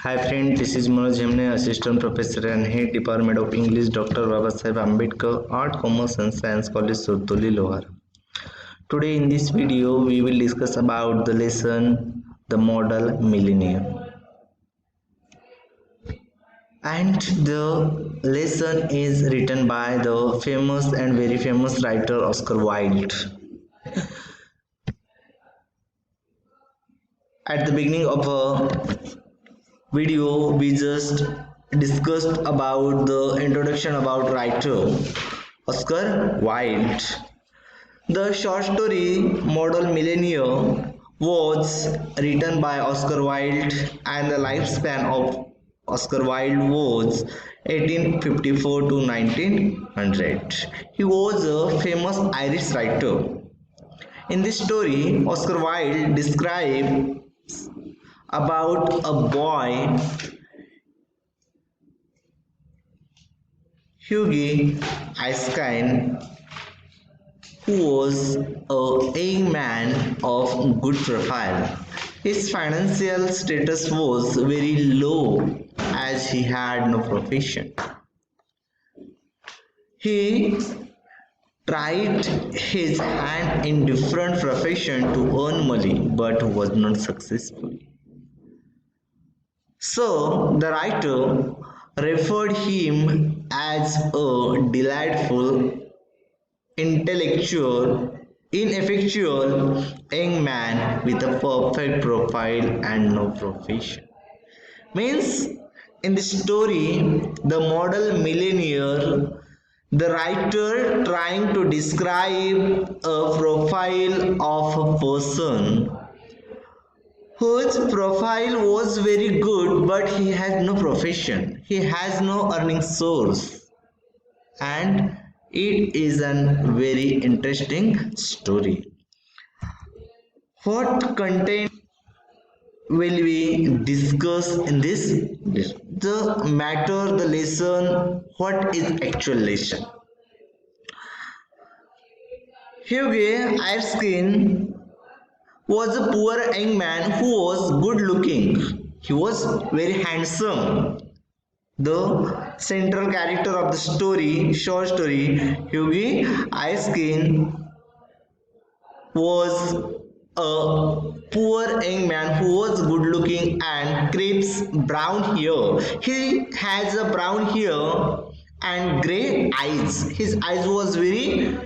Hi friend, this is Manoj, Hemane, Assistant Professor and Head Department of English, Dr. Babasaheb Ambedkar, Art, Commerce and Science College, Surtoli, Lohara. Today in this video, we will discuss about the lesson, the model Millionaire. And the lesson is written by the famous and very famous writer Oscar Wilde. At the beginning of a video we just discussed about the introduction about writer Oscar Wilde. The short story Model Millionaire was written by Oscar Wilde and the lifespan of Oscar Wilde was 1854 to 1900. He was a famous Irish writer. In this story, Oscar Wilde describes about a boy, Hugh Asst, who was a young man of good profile. His financial status was very low as he had no profession. He tried his hand in different professions to earn money but was not successful. So the writer referred him as a delightful, intellectual, ineffectual young man with a perfect profile and no profession. Means in the story, the model millionaire, the writer trying to describe a profile of a person whose profile was very good but he has no profession, he has no earning source, and it is a very interesting story. What content will we discuss in this? The matter, the lesson, what is actual lesson? Hugh Erskine was a poor young man who was good looking. He was very handsome. The central character of the story, short story, Hugh Erskine was a poor young man who was good looking and crisp brown hair. He has a brown hair and grey eyes. His eyes was very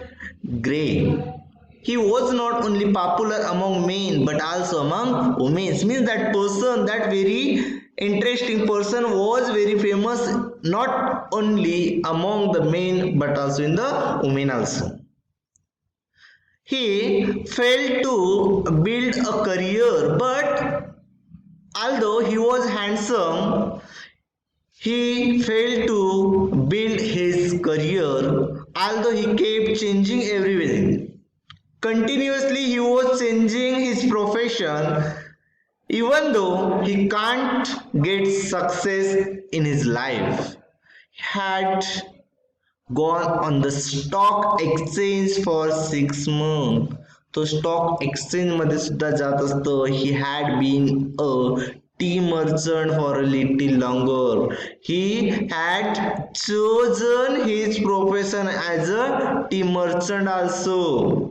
grey. He was not only popular among men but also among women. Means that person, that very interesting person was very famous not only among the men but also in the women also. He failed to build a career, but although he was handsome, he failed to build his career, although he kept changing everything. Continuously he was changing his profession even though he can't get success in his life. He had gone on the stock exchange for 6 months. तो stock exchange मध्ये सुद्धा जात असतं. He had been a tea merchant for a little longer. He had chosen his profession as a tea merchant also.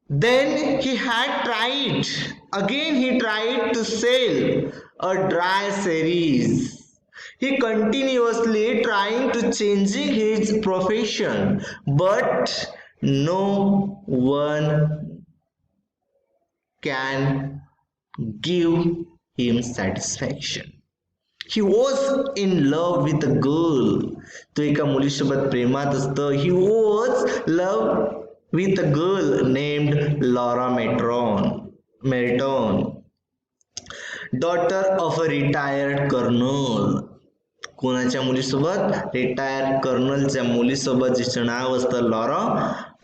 Then he had tried, again he tried to sell a dry series. He continuously trying to changing his profession, but no one can give him satisfaction. He was in love with a girl. तो एका मुलीसोबत प्रेमात असतं. He was love with a girl named Laura Merton, daughter of a retired colonel. कोणाच्या मुलीसोबत? Retired कर्नलच्या मुलीसोबत, जिचं नाव असतं Laura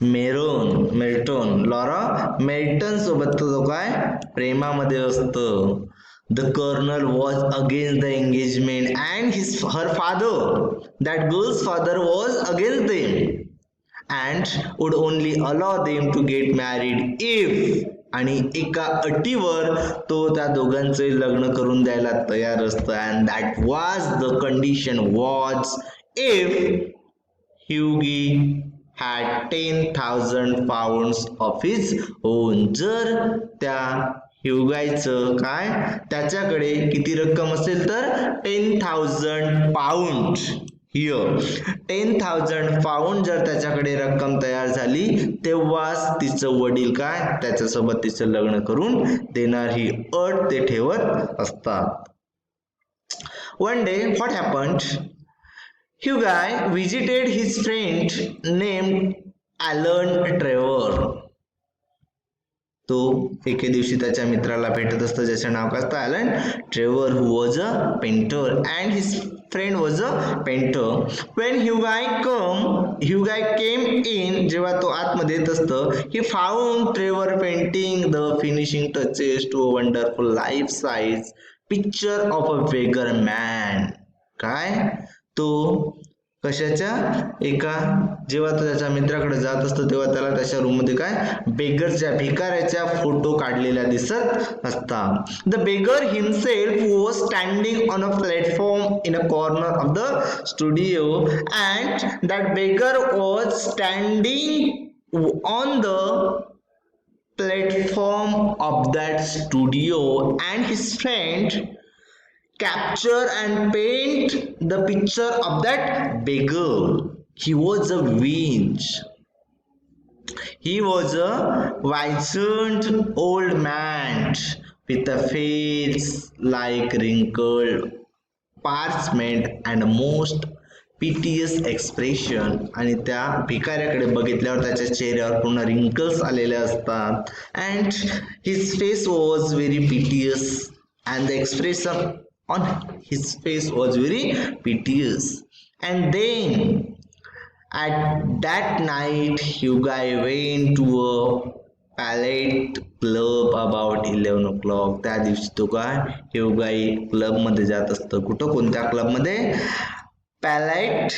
मेल्टन. Laura मेल्टन सोबत तो काय प्रेमामध्ये असतं. The colonel was against the engagement and her father, that girl's father, was against them and would only allow them to get married if आणि एका अटीवर तो त्या दोघांचे लग्न करून द्यायला तयार असतो. And that was the condition was if Hughie had 10,000 pounds of his own. जर त्या ह्युगायचं काय त्याच्याकडे किती रक्कम असेल तर 10,000 पाऊंड. हिअर 10,000 पाऊंड जर त्याच्याकडे रक्कम तयार झाली तेव्हाच तिचं वडील काय त्याच्यासोबत तिचं लग्न करून देणार ही अट ते ठेवत असतात. One day what happened? Hughie visited his friend named Alan Trevor. तो एके दिवशी त्याच्या मित्राला भेटत असतो ज्याचे नाव काय असतं Alan Trevor, who was a painter and his friend was a painter. When Hughie came in, जेव्हा तो आतमध्ये येत असतो, he found Trevor painting the finishing touches to a wonderful life-size picture of a beggar man. काय तो कशाच्या एका जेव्हा तो त्याच्या मित्राकडे जात असतो तेव्हा त्याला त्याच्या रूम मध्ये काय बेगरच्या भिकाऱ्याच्या फोटो काढलेल्या दिसत असतात. The beggar himself was standing on a platform in a corner of the studio and that beggar was standing on the platform of that studio and his friend capture and paint the picture of that beggar. He was a winch. He was a wizened old man with a face like wrinkled parchment and a most piteous expression. आणि त्या भिकाऱ्याकडे बघितल्यावर त्याच्या चेहऱ्यावर पूर्ण wrinkles आलेले असतात. And his face was very piteous and the expression on his face was very piteous. And then at that night Hughie went to a palette club about 11 o'clock. त्या दिवशी तो काय Hughie क्लब मध्ये जात असतो. कुठं कोणत्या क्लब मध्ये पॅलेट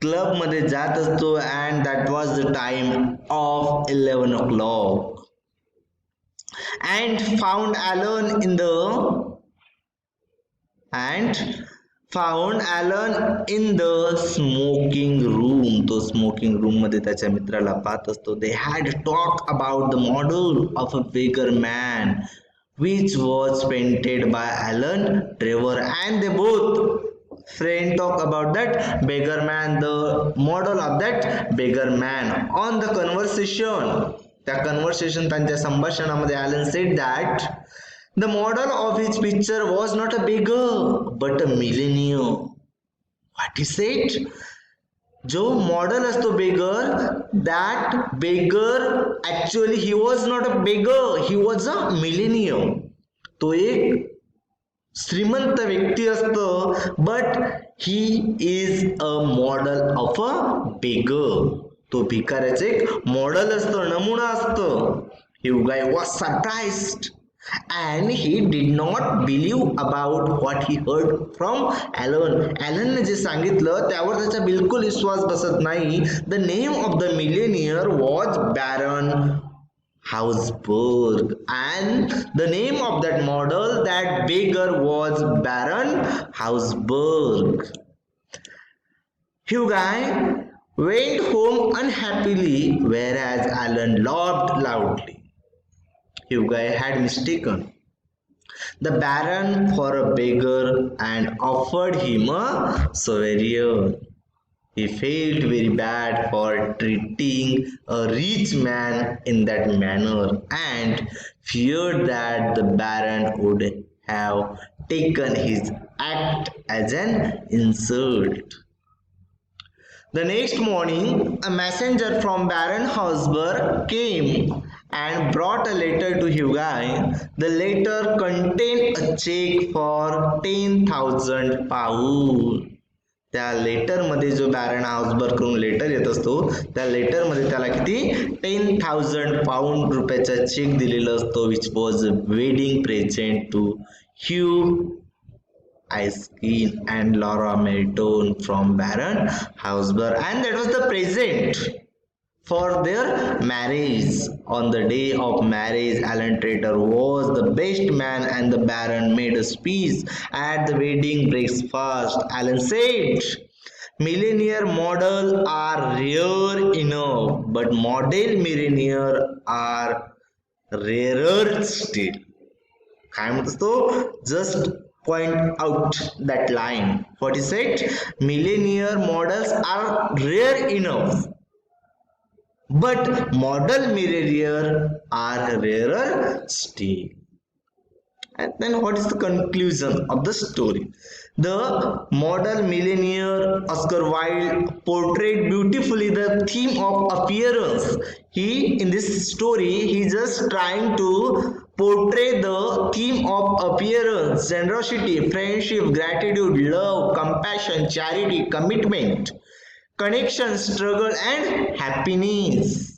क्लब मध्ये जात असतो. and that was the time of 11 o'clock and found Alan in the smoking room. तो स्मोकिंग रूम मध्ये त्याच्या मित्राला पाहत असतो. They had talked about the model of a beggar man which was painted by Alan Trevor, and they both friend talk about that beggar man, the model of that beggar man. On the conversation, त्या conversation त्यांच्या संभाषणामध्ये Alan said that the model of his picture was not a beggar but a millionaire. What he said? जो model असतो बेगर, that beggar actually he was not a beggar, he was a millionaire. तो एक श्रीमंत व्यक्ती असतो but he is a model of a beggar. तो भिकाऱ्याचे एक मॉडेल असतो, नमुना असतो. Hughie was surprised and he did not believe about what he heard from Alan. Alan ने जे सांगितलं त्यावर त्याचा बिलकुल विश्वास बसत नाही. The name of the millionaire was Baron Hausberg and the name of that model, that beggar, was Baron Hausberg. Hughie went home unhappily whereas Alan laughed loudly. Hughie had mistaken the Baron for a beggar and offered him a sovereign. He felt very bad for treating a rich man in that manner and feared that the Baron would have taken his act as an insult. The next morning, a messenger from Baron Hausberg came and brought a letter to Hughie. The letter contained a check for 10,000 pounds. त्या letter मध्ये जो baron हाऊसबर्ग कडून letter येत असतो त्या letter मध्ये त्याला किती 10,000 पाऊंड रुपयाचा चेक दिलेला असतो, which was a wedding present to Hugh Askin and Laura Melton from Baron Hausberg, and that was the present. for their marriage. On the day of marriage, Alan Trader was the best man and the Baron made a speech at the wedding breakfast. Alan said, Millionaire model are rare enough, but model millionaire are rarer still. काय म्हणतोस तो just point out that line. What he said, millionaire models are rare enough, but model millionaire are rarer still. And then what is the conclusion of the story? The model millionaire Oscar Wilde portrayed beautifully the theme of appearance. He in this story he just trying to portray the theme of appearance, generosity, friendship, gratitude, love, compassion, charity, commitment, connection, struggle, and happiness.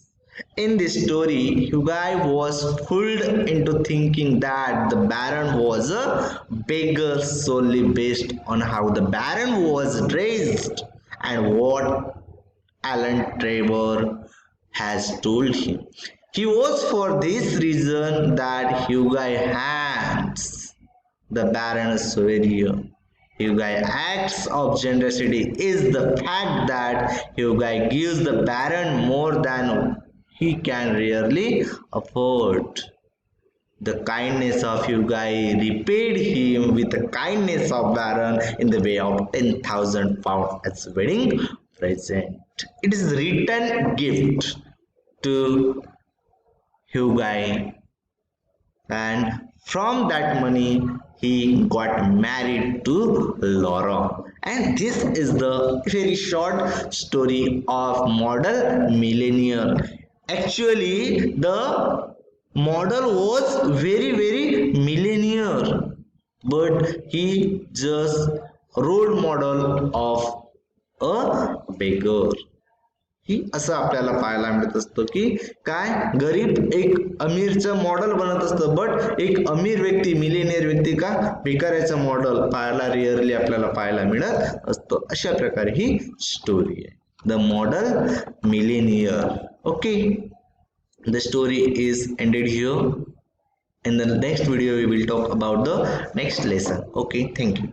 In this story, Hugai was fooled into thinking that the Baron was a beggar solely based on how the Baron was dressed and what Alan Trevor has told him. He was for this reason that Hugai hands the Baron superior. Hugai acts of generosity is the fact that Hugai gives the Baron more than he can rarely afford. The kindness of Hugai repaid him with the kindness of Baron in the way of 10,000 pounds as wedding present. It is a return gift to Hugai, and from that money he got married to Lohara. And this is the very short story of model millionaire. Actually, the model was very millionaire, but he just role model of a beggar. ही असं आपल्याला पाहायला मिळत असतं की काय गरीब एक अमीरचं model बनत असतं, बट एक अमीर व्यक्ती मिलेनियर व्यक्ती का भिकाऱ्याचं मॉडेल पाहायला रिअरली आपल्याला पाहायला मिळत असतं. अशा प्रकारे ही स्टोरी आहे, the model Millionaire. Okay, the story is ended here. In the next video we will talk about the next lesson. Okay, thank you.